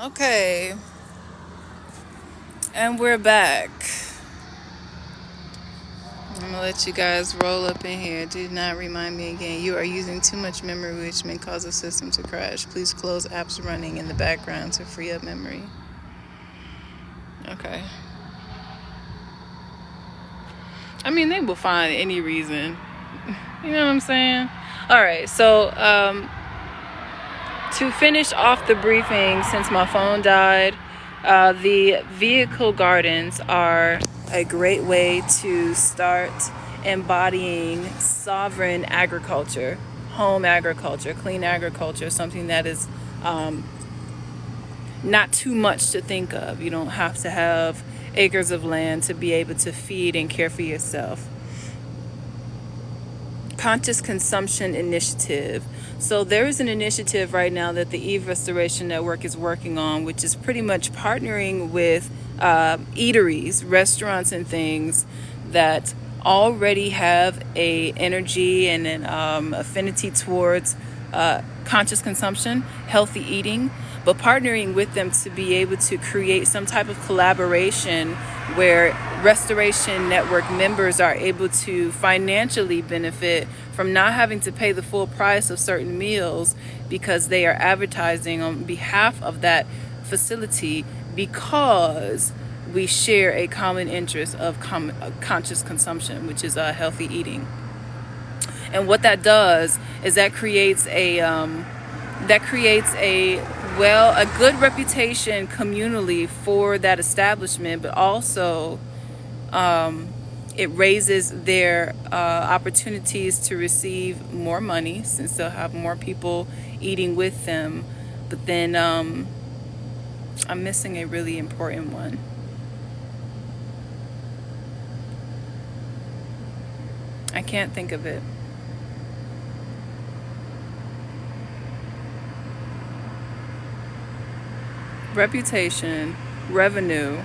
Okay, and we're back. I'm gonna let you guys roll up in here. Do not remind me again. You are using too much memory, which may cause the system to crash. Please close apps running in the background to free up memory. Okay. I mean, they will find any reason. You know what I'm saying? All right, so to finish off the briefing, since my phone died, the vehicle gardens are a great way to start embodying sovereign agriculture, home agriculture, clean agriculture, something that is not too much to think of. You don't have to have acres of land to be able to feed and care for yourself. Conscious Consumption Initiative. So there is an initiative right now that the EEVH Restoration Network is working on, which is pretty much partnering with eateries, restaurants, and things that already have a energy and an affinity towards conscious consumption, healthy eating, but partnering with them to be able to create some type of collaboration where Restoration Network members are able to financially benefit from not having to pay the full price of certain meals because they are advertising on behalf of that facility, because we share a common interest of conscious consumption, which is healthy eating. And what that does is that creates a good reputation communally for that establishment, but also it raises their opportunities to receive more money, since they'll have more people eating with them. But then I'm missing a really important one. I can't think of it. Reputation, revenue.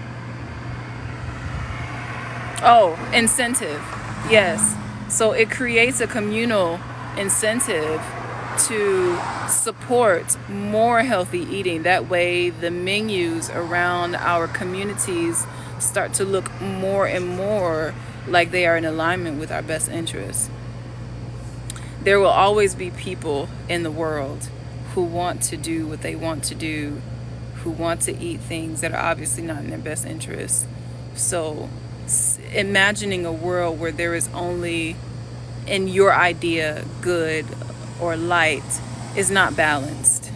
Oh, incentive. Yes. So it creates a communal incentive to support more healthy eating. That way, the menus around our communities start to look more and more like they are in alignment with our best interests. There will always be people in the world who want to do what they want to do, who want to eat things that are obviously not in their best interests. So imagining a world where there is only, in your idea, good or light is not balanced.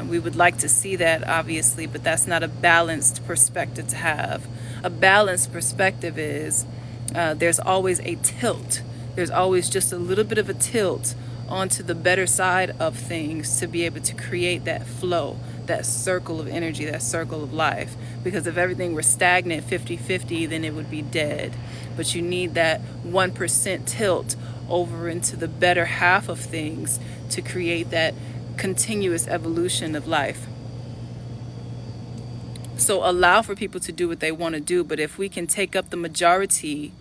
We would like to see that, obviously, but that's not a balanced perspective to have. A balanced perspective is there's always a tilt. There's always just a little bit of a tilt onto the better side of things to be able to create that flow, that circle of energy, that circle of life. Because if everything were stagnant 50-50, then it would be dead. But you need that 1% tilt over into the better half of things to create that continuous evolution of life. So allow for people to do what they want to do, but if we can take up the majority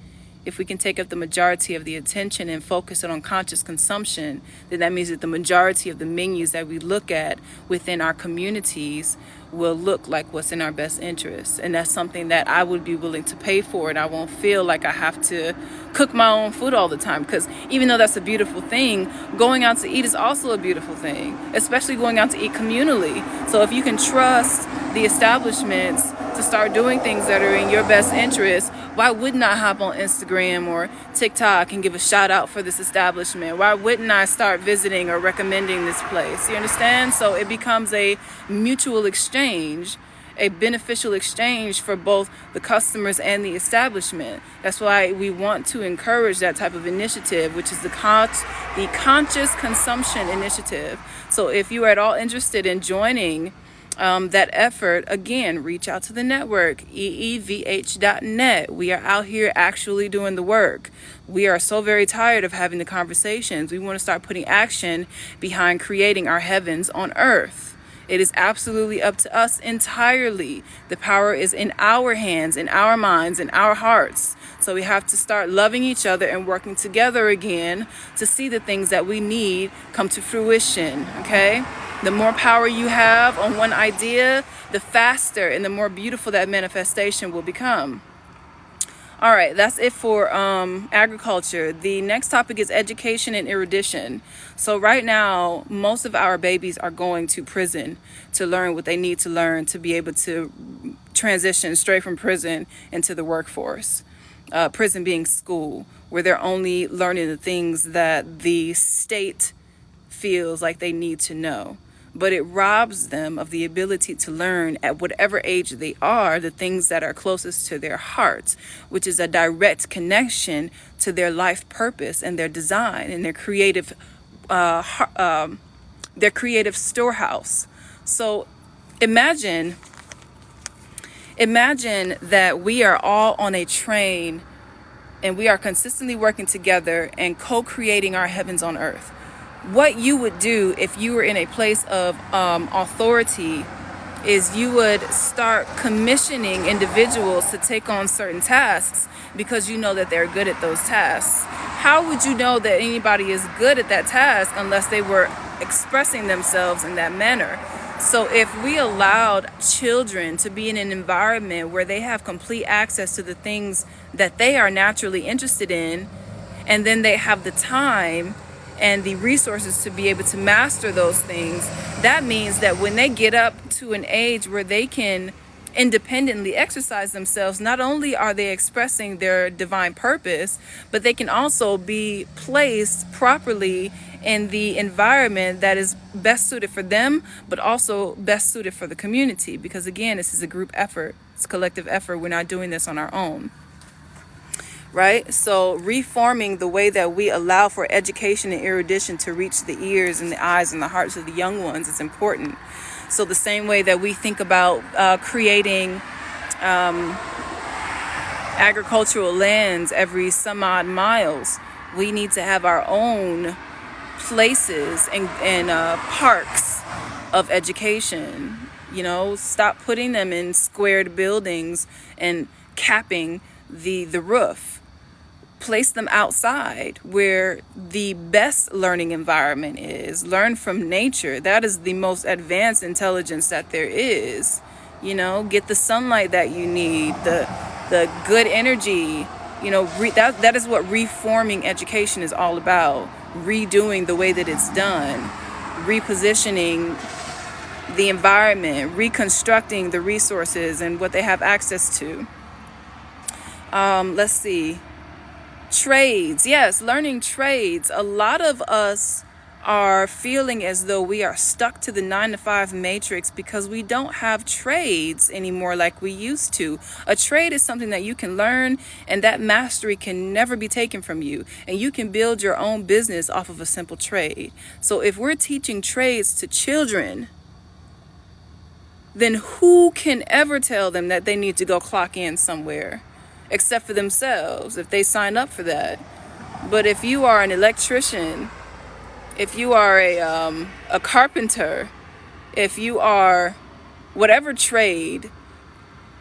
of the attention and focus it on conscious consumption, then that means that the majority of the menus that we look at within our communities will look like what's in our best interests. And that's something that I would be willing to pay for, and I won't feel like I have to cook my own food all the time. Because even though that's a beautiful thing, going out to eat is also a beautiful thing, especially going out to eat communally. So if you can trust the establishments to start doing things that are in your best interest, why wouldn't I hop on Instagram or TikTok and give a shout out for this establishment? Why wouldn't I start visiting or recommending this place? You understand? So it becomes a mutual exchange, a beneficial exchange for both the customers and the establishment. That's why we want to encourage that type of initiative, which is the Conscious Consumption Initiative. So if you are at all interested in joining that effort, again, reach out to the network, EEVH.net. We are out here actually doing the work. We are so very tired of having the conversations. We want to start putting action behind creating our heavens on earth. It is absolutely up to us entirely. The power is in our hands, in our minds, in our hearts. So we have to start loving each other and working together again to see the things that we need come to fruition, okay? The more power you have on one idea, the faster and the more beautiful that manifestation will become. All right, that's it for agriculture. The next topic is education and erudition. So right now, most of our babies are going to prison to learn what they need to learn to be able to transition straight from prison into the workforce. Prison being school, where they're only learning the things that the state feels like they need to know. But it robs them of the ability to learn at whatever age they are the things that are closest to their hearts, which is a direct connection to their life purpose and their design and their creative storehouse. So imagine that we are all on a train and we are consistently working together and co-creating our heavens on earth. What you would do if you were in a place of authority is you would start commissioning individuals to take on certain tasks because you know that they're good at those tasks. How would you know that anybody is good at that task unless they were expressing themselves in that manner? So if we allowed children to be in an environment where they have complete access to the things that they are naturally interested in, and then they have the time and the resources to be able to master those things, that means that when they get up to an age where they can independently exercise themselves, not only are they expressing their divine purpose, but they can also be placed properly in the environment that is best suited for them, but also best suited for the community. Because again, this is a group effort, it's a collective effort. We're not doing this on our own. Right? So reforming the way that we allow for education and erudition to reach the ears and the eyes and the hearts of the young ones is important. So the same way that we think about creating agricultural lands every some odd miles, we need to have our own places and parks of education. You know, stop putting them in squared buildings and capping the roof. Place them outside where the best learning environment is. Learn from nature. That is the most advanced intelligence that there is. You know, get the sunlight that you need, the good energy. You know, that is what reforming education is all about. Redoing the way that it's done, repositioning the environment, reconstructing the resources and what they have access to. Let's see. Trades. Yes, learning trades. A lot of us are feeling as though we are stuck to the 9-to-5 matrix because we don't have trades anymore like we used to. A trade is something that you can learn and that mastery can never be taken from you. And you can build your own business off of a simple trade. So if we're teaching trades to children, then who can ever tell them that they need to go clock in somewhere? Except for themselves, if they sign up for that. But if you are an electrician, if you are a carpenter, if you are whatever trade,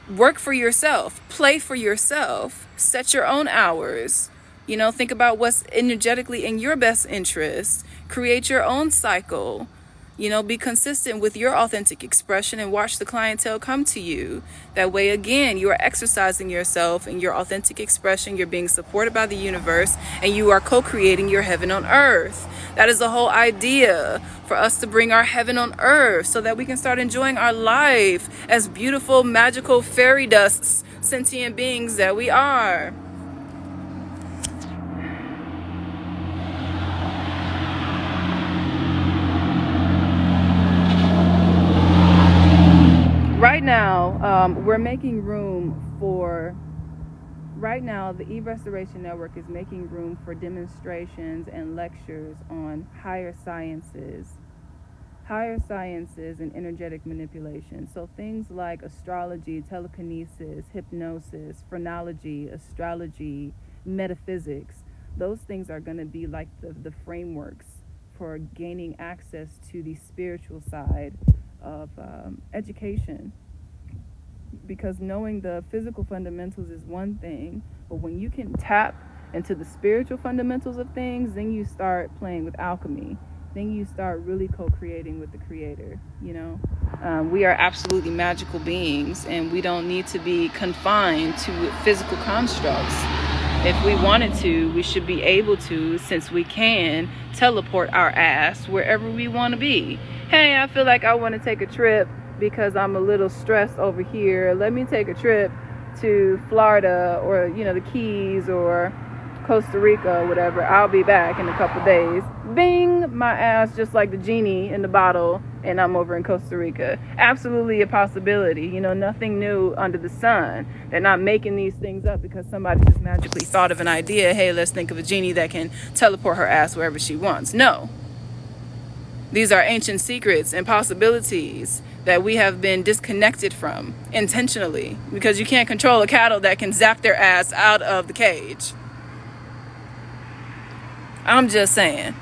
work for yourself, play for yourself, set your own hours. You know, think about what's energetically in your best interest, create your own cycle. You know, be consistent with your authentic expression and watch the clientele come to you. That way, again, you are exercising yourself in your authentic expression. You're being supported by the universe and you are co-creating your heaven on earth. That is the whole idea, for us to bring our heaven on earth so that we can start enjoying our life as beautiful, magical, fairy dust, sentient beings that we are. Right now, we're making room for, right now, the Eve Restoration Network is making room for demonstrations and lectures on higher sciences and energetic manipulation. So things like astrology, telekinesis, hypnosis, phrenology, astrology, metaphysics, those things are going to be like the frameworks for gaining access to the spiritual side of education. Because knowing the physical fundamentals is one thing, but when you can tap into the spiritual fundamentals of things, then you start playing with alchemy. then you start really co-creating with the creator. We are absolutely magical beings, and we don't need to be confined to physical constructs. If we wanted to, we should be able to, since we can, teleport our ass wherever we want to be. Hey, I feel like I want to take a trip because I'm a little stressed over here. Let me take a trip to Florida, or the Keys, or Costa Rica, or whatever. I'll be back in a couple days. Bing, my ass just like the genie in the bottle, and I'm over in Costa Rica. Absolutely a possibility. Nothing new under the sun. They're not making these things up because somebody just magically thought of an idea. Hey, let's think of a genie that can teleport her ass wherever she wants. No. These are ancient secrets and possibilities that we have been disconnected from intentionally, because you can't control a cattle that can zap their ass out of the cage. I'm just saying.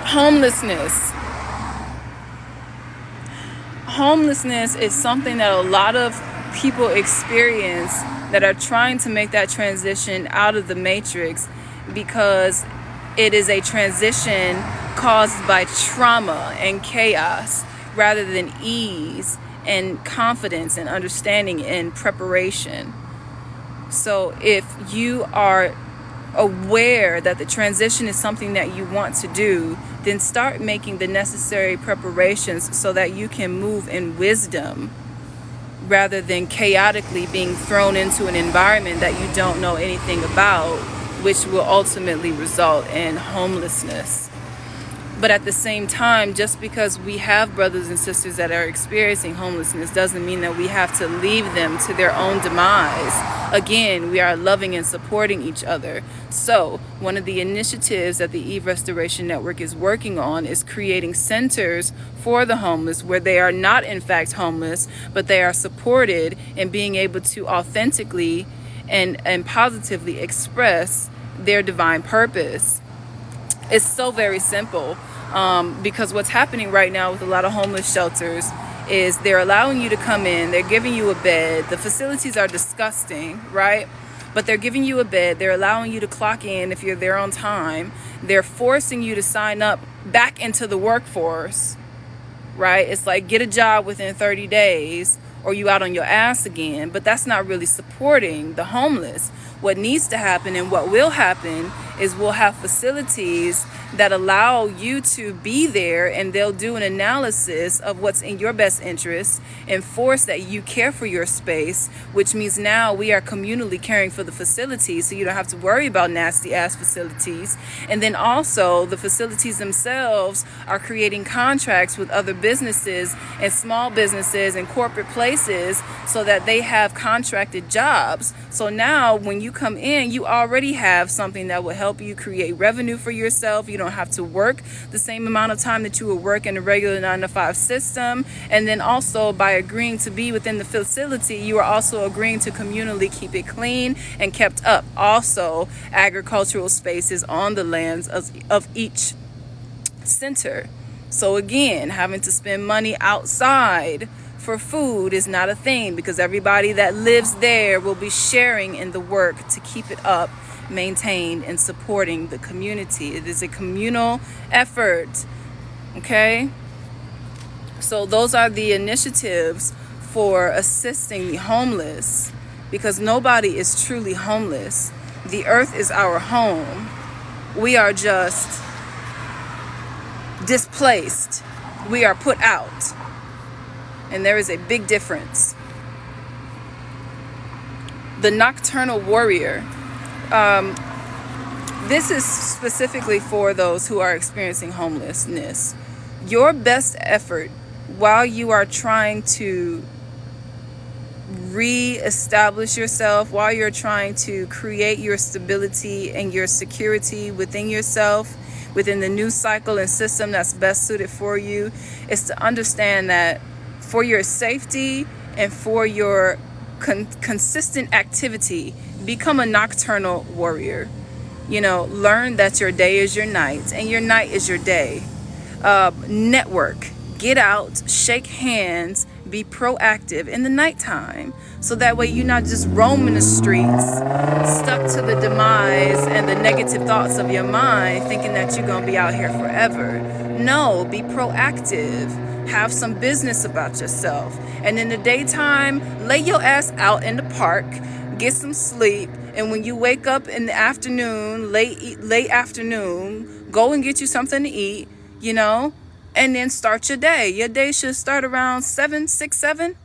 Homelessness. Homelessness is something that a lot of people experience that are trying to make that transition out of the matrix, because it is a transition caused by trauma and chaos rather than ease and confidence and understanding and preparation. So if you are aware that the transition is something that you want to do, then start making the necessary preparations so that you can move in wisdom rather than chaotically being thrown into an environment that you don't know anything about, which will ultimately result in homelessness. But at the same time, just because we have brothers and sisters that are experiencing homelessness doesn't mean that we have to leave them to their own demise. Again, we are loving and supporting each other. So one of the initiatives that the Eve Restoration Network is working on is creating centers for the homeless where they are not in fact homeless, but they are supported in being able to authentically and positively express their divine purpose. It's so very simple, because what's happening right now with a lot of homeless shelters is they're allowing you to come in, they're giving you a bed. The facilities are disgusting, right? But they're giving you a bed, they're allowing you to clock in if you're there on time, they're forcing you to sign up back into the workforce, right? It's like, get a job within 30 days or you out on your ass again. But that's not really supporting the homeless. What needs to happen and what will happen is we'll have facilities that allow you to be there, and they'll do an analysis of what's in your best interest, enforce that you care for your space, which means now we are communally caring for the facilities, so you don't have to worry about nasty ass facilities. And then also the facilities themselves are creating contracts with other businesses and small businesses and corporate places so that they have contracted jobs. So now when you come in, you already have something that will help you create revenue for yourself. You don't have to work the same amount of time that you would work in a regular 9-to-5 system. And then also by agreeing to be within the facility, you are also agreeing to communally keep it clean and kept up. Also, agricultural spaces on the lands of each center. So again, having to spend money outside for food is not a thing, because everybody that lives there will be sharing in the work to keep it up, maintained, and supporting the community. It is a communal effort. Okay? So those are the initiatives for assisting the homeless, because nobody is truly homeless. The earth is our home. We are just displaced. We are put out. And there is a big difference. The nocturnal warrior. This is specifically for those who are experiencing homelessness. Your best effort while you are trying to re-establish yourself, while you're trying to create your stability and your security within yourself, within the new cycle and system that's best suited for you, is to understand that for your safety and for your consistent activity, become a nocturnal warrior. Learn that your day is your night and your night is your day. Network, get out, shake hands, be proactive in the nighttime. So that way you're not just roaming the streets, stuck to the demise and the negative thoughts of your mind, thinking that you're going to be out here forever. No, be proactive. Have some business about yourself. And in the daytime, lay your ass out in the park, get some sleep. And when you wake up in the afternoon, late afternoon, go and get you something to eat, and then start your day. Your day should start around 6, 7.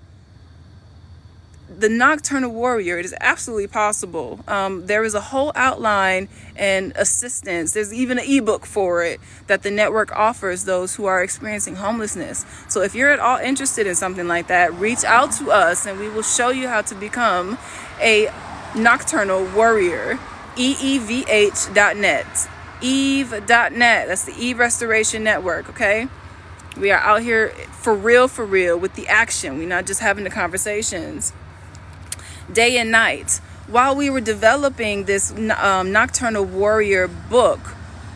The Nocturnal Warrior, it is absolutely possible. There is a whole outline and assistance. There's even an ebook for it that the network offers those who are experiencing homelessness. So if you're at all interested in something like that, reach out to us and we will show you how to become a Nocturnal Warrior. EEVH.net. Eve.net. That's the Eve Restoration Network, okay? We are out here for real, with the action. We're not just having the conversations. Day and night. While we were developing this Nocturnal Warrior book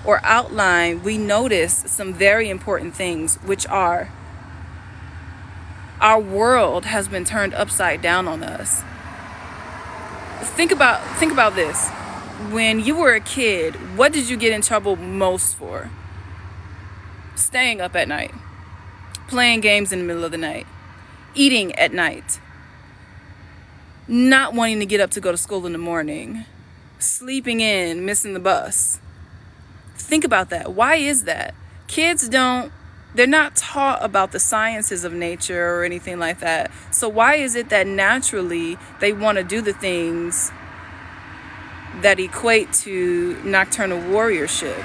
or outline, we noticed some very important things, which are our world has been turned upside down on us. Think about this. When you were a kid, what did you get in trouble most for? Staying up at night, playing games in the middle of the night, eating at night, not wanting to get up to go to school in the morning, sleeping in, missing the bus. Think about that. Why is that? Kids they're not taught about the sciences of nature or anything like that. So why is it that naturally they want to do the things that equate to nocturnal warriorship?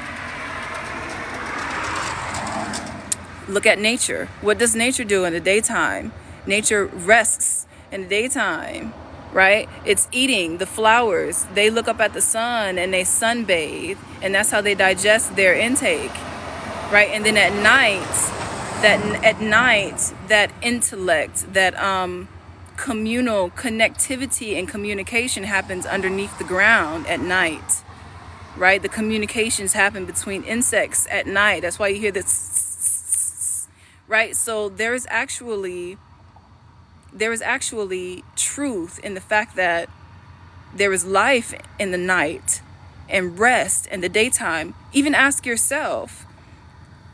Look at nature. What does nature do in the daytime? Nature rests in the daytime, right? It's eating the flowers. They look up at the sun and they sunbathe, and that's how they digest their intake, right? And then at night, that intellect, that communal connectivity and communication happens underneath the ground at night, right? The communications happen between insects at night. That's why you hear this, right? So there is actually truth in the fact that there is life in the night and rest in the daytime. Even ask yourself,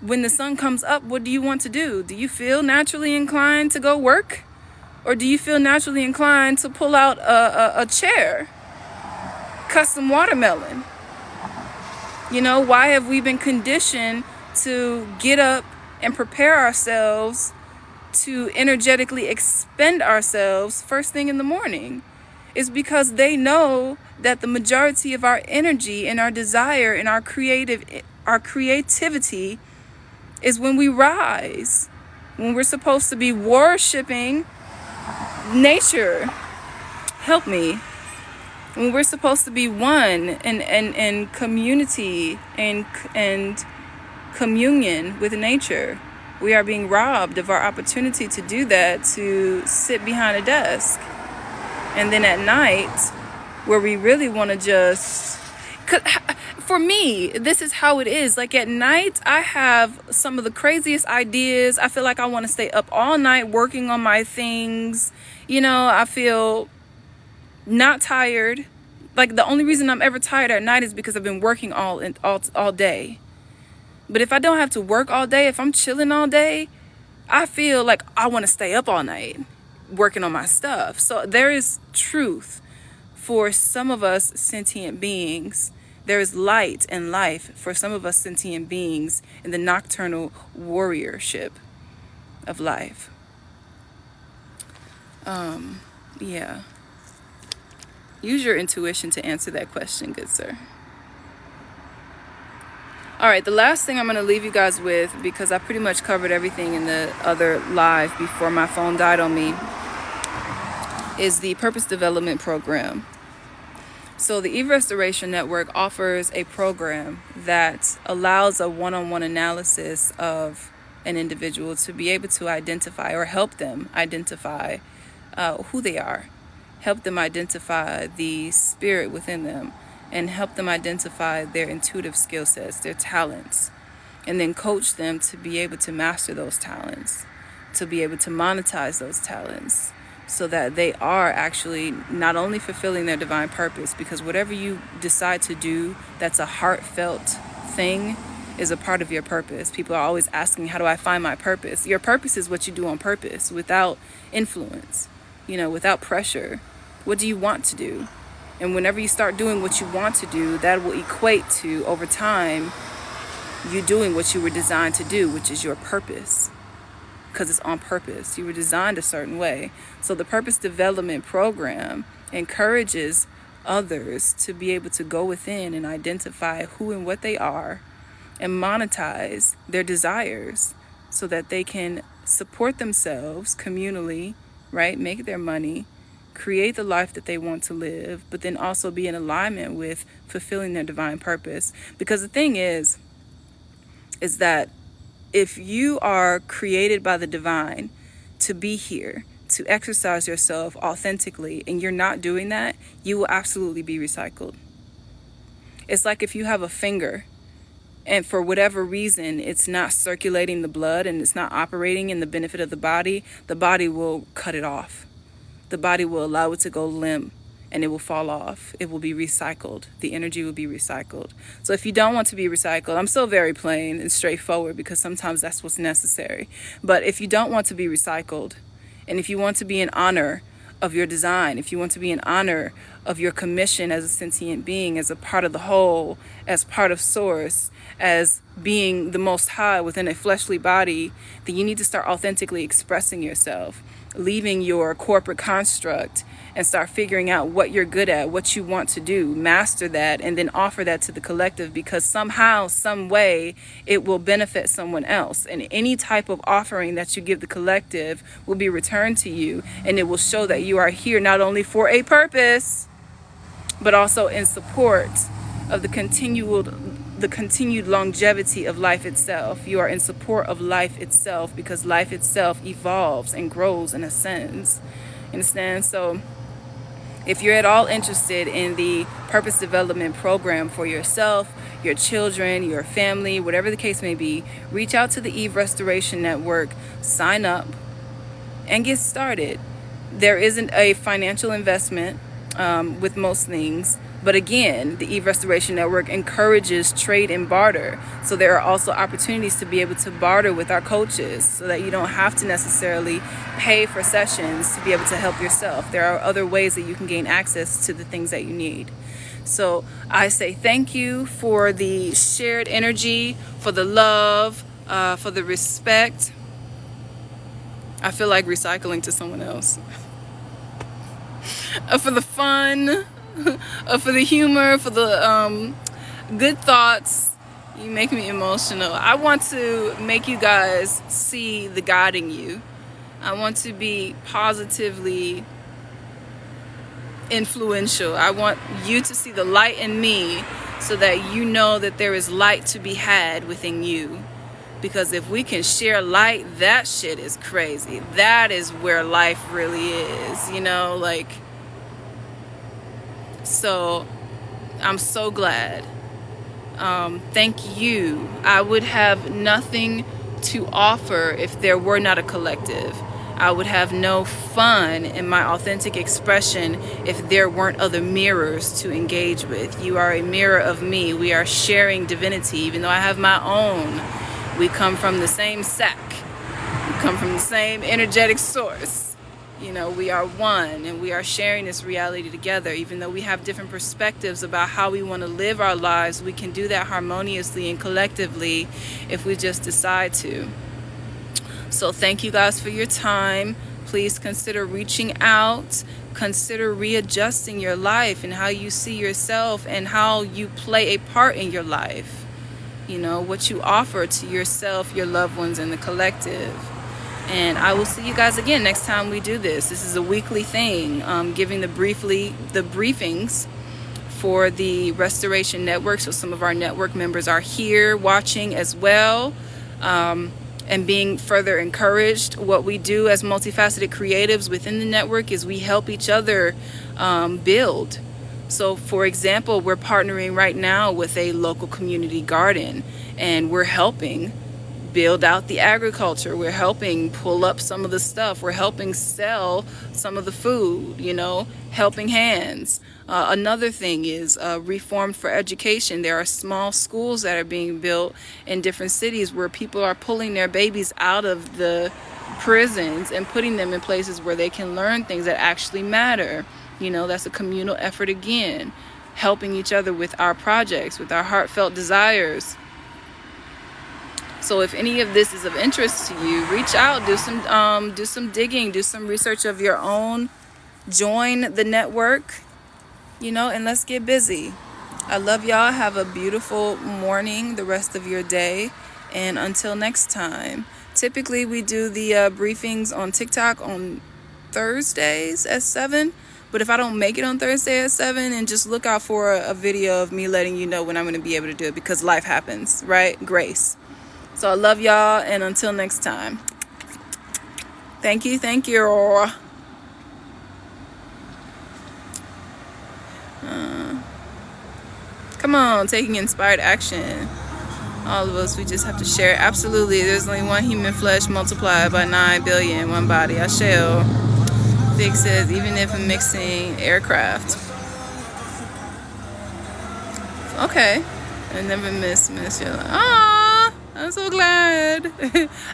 when the sun comes up, what do you want to do? Do you feel naturally inclined to go work? Or do you feel naturally inclined to pull out a chair, cut some watermelon? Why have we been conditioned to get up and prepare ourselves to energetically expend ourselves first thing in the morning? It's because they know that the majority of our energy and our desire and our creativity is when we rise, when we're supposed to be worshiping nature. Help me. When we're supposed to be one and community and communion with nature, we are being robbed of our opportunity to do that, to sit behind a desk. And then at night, where we really want to just... For me, this is how it is. Like at night, I have some of the craziest ideas. I feel like I want to stay up all night working on my things. I feel not tired. Like the only reason I'm ever tired at night is because I've been working all day. But if I don't have to work all day, if I'm chilling all day, I feel like I want to stay up all night working on my stuff. So there is truth for some of us sentient beings. There is light and life for some of us sentient beings in the nocturnal warriorship of life. Yeah. Use your intuition to answer that question, good sir. All right, the last thing I'm going to leave you guys with, because I pretty much covered everything in the other live before my phone died on me, is the Purpose Development Program. So the Eve Restoration Network offers a program that allows a one-on-one analysis of an individual to be able to identify or help them identify who they are, help them identify the spirit within them, and help them identify their intuitive skill sets, their talents, and then coach them to be able to master those talents, to be able to monetize those talents, so that they are actually not only fulfilling their divine purpose, because whatever you decide to do that's a heartfelt thing is a part of your purpose. People are always asking, how do I find my purpose? Your purpose is what you do on purpose, without influence, without pressure. What do you want to do? And whenever you start doing what you want to do, that will equate to, over time, you doing what you were designed to do, which is your purpose. Because it's on purpose. You were designed a certain way. So the Purpose Development Program encourages others to be able to go within and identify who and what they are and monetize their desires, so that they can support themselves communally, right? Make their money, create the life that they want to live, but then also be in alignment with fulfilling their divine purpose. Because the thing is that if you are created by the divine to be here, to exercise yourself authentically, and you're not doing that, you will absolutely be recycled. It's like if you have a finger, and for whatever reason it's not circulating the blood and it's not operating in the benefit of the body will cut it off. The body will allow it to go limp, and it will fall off. It will be recycled. The energy will be recycled. So if you don't want to be recycled, I'm still very plain and straightforward, because sometimes that's what's necessary. But if you don't want to be recycled, and if you want to be in honor of your design, if you want to be in honor of your commission as a sentient being, as a part of the whole, as part of source, as being the Most High within a fleshly body, then you need to start authentically expressing yourself, leaving your corporate construct, and start figuring out what you're good at, what you want to do, master that, and then offer that to the collective, because somehow, some way, it will benefit someone else. And any type of offering that you give the collective will be returned to you, and it will show that you are here not only for a purpose, but also in support of the continued longevity of life itself. You are in support of life itself, because life itself evolves and grows and ascends. Understand? So if you're at all interested in the Purpose Development Program for yourself, your children, your family, whatever the case may be, reach out to the Eve Restoration Network, sign up, and get started. There isn't a financial investment with most things. But again, the Eve Restoration Network encourages trade and barter. So there are also opportunities to be able to barter with our coaches, so that you don't have to necessarily pay for sessions to be able to help yourself. There are other ways that you can gain access to the things that you need. So I say thank you for the shared energy, for the love, for the respect. I feel like recycling to someone else. For the fun. For the humor, for the good thoughts. You make me emotional. I want to make you guys see the God in you. I want to be positively influential. I want you to see the light in me, so that you know that there is light to be had within you. Because if we can share light, that shit is crazy. That is where life really is, So I'm so glad. Thank you. I would have nothing to offer if there were not a collective. I would have no fun in my authentic expression if there weren't other mirrors to engage with. You are a mirror of me. We are sharing divinity, even though I have my own. We come from the same sack. We come from the same energetic source. We are one, and we are sharing this reality together. Even though we have different perspectives about how we want to live our lives, we can do that harmoniously and collectively if we just decide to. So thank you guys for your time. Please consider reaching out. Consider readjusting your life and how you see yourself and how you play a part in your life. What you offer to yourself, your loved ones, and the collective. And I will see you guys again next time we do this. This is a weekly thing, giving the briefings for the Restoration Network. So some of our network members are here watching as well, and being further encouraged. What we do as multifaceted creatives within the network is we help each other build. So for example, we're partnering right now with a local community garden, and we're helping build out the agriculture. We're helping pull up some of the stuff. We're helping sell some of the food, helping hands. Another thing is reform for education. There are small schools that are being built in different cities where people are pulling their babies out of the prisons and putting them in places where they can learn things that actually matter. That's a communal effort again, helping each other with our projects, with our heartfelt desires. So if any of this is of interest to you, reach out, do some digging, do some research of your own, join the network, and let's get busy. I love y'all. Have a beautiful morning, the rest of your day, and until next time. Typically, we do the briefings on TikTok on Thursdays at 7. But if I don't make it on Thursday at 7, and just look out for a video of me letting you know when I'm going to be able to do it, because life happens, right? Grace. So I love y'all, and until next time. Thank you. Come on, taking inspired action. All of us, we just have to share. Absolutely. There's only one human flesh multiplied by 9 billion, one body. I shall. Vic says, even if I'm mixing aircraft. Okay. I never miss your life. Aww, I'm so glad.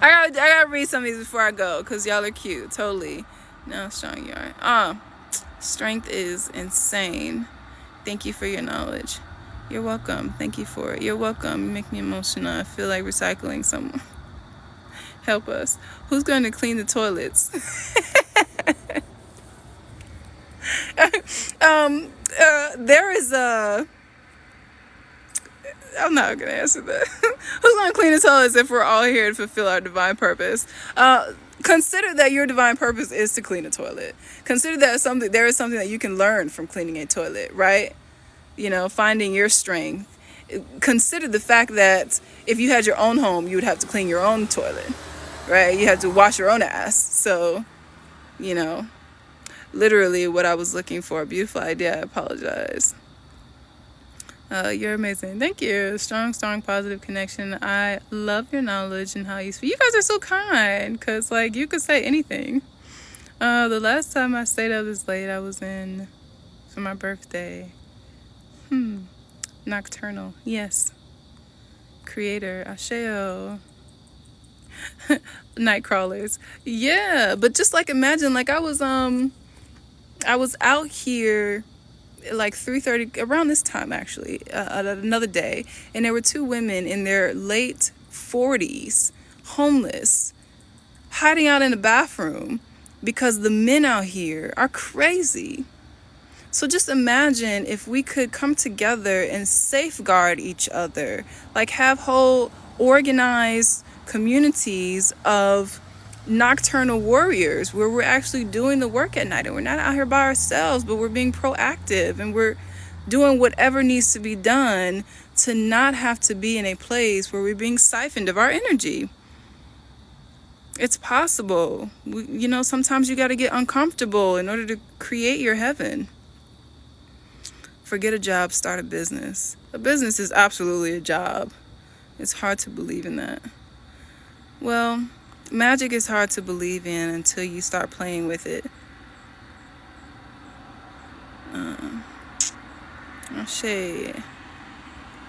I gotta read some of these before I go, because y'all are cute. Totally. No, strong you are. Strength is insane. Thank you for your knowledge. You're welcome. Thank you for it. You're welcome. You make me emotional. I feel like recycling someone. Help us. Who's going to clean the toilets? There is a... I'm not going to answer that. Who's going to clean the toilets if we're all here to fulfill our divine purpose? Consider that your divine purpose is to clean a toilet. Consider that there is something that you can learn from cleaning a toilet, right? Finding your strength. Consider the fact that if you had your own home, you would have to clean your own toilet, right? You have to wash your own ass. So, literally what I was looking for. Beautiful idea. I apologize. You're amazing. Thank you. Strong, positive connection. I love your knowledge and how you speak. You guys are so kind, because you could say anything. The last time I stayed up this late, I was for my birthday. Nocturnal. Yes. Creator. Asheo. Night crawlers. Yeah, but just imagine, I was out here 3:30, around this time actually, another day, and there were two women in their late 40s, homeless, hiding out in the bathroom because the men out here are crazy. So just imagine if we could come together and safeguard each other, have whole organized communities of nocturnal warriors where we're actually doing the work at night, and we're not out here by ourselves, but we're being proactive, and we're doing whatever needs to be done to not have to be in a place where we're being siphoned of our energy. It's possible. Sometimes you got to get uncomfortable in order to create your heaven. Forget a job, start a business. A business is absolutely a job. It's hard to believe in that. Well, magic is hard to believe in until you start playing with it.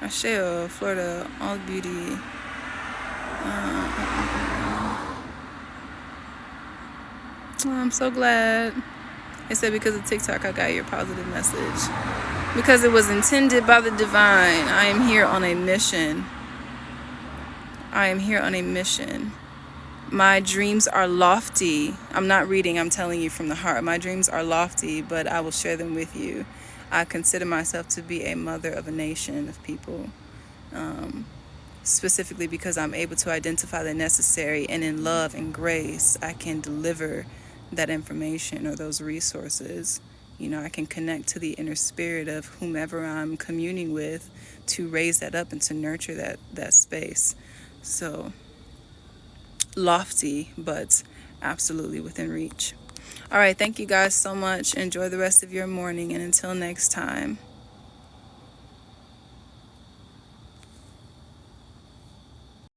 Ashe, Florida, all beauty. I'm so glad. It said because of TikTok, I got your positive message. Because it was intended by the divine. I am here on a mission. My dreams are lofty. I'm not reading, I'm telling you from the heart. My dreams are lofty, but I will share them with you. I consider myself to be a mother of a nation of people. Specifically because I'm able to identify the necessary, and in love and grace, I can deliver that information or those resources. I can connect to the inner spirit of whomever I'm communing with to raise that up and to nurture that space. So lofty, but absolutely within reach. All right, thank you guys so much. Enjoy the rest of your morning, and until next time.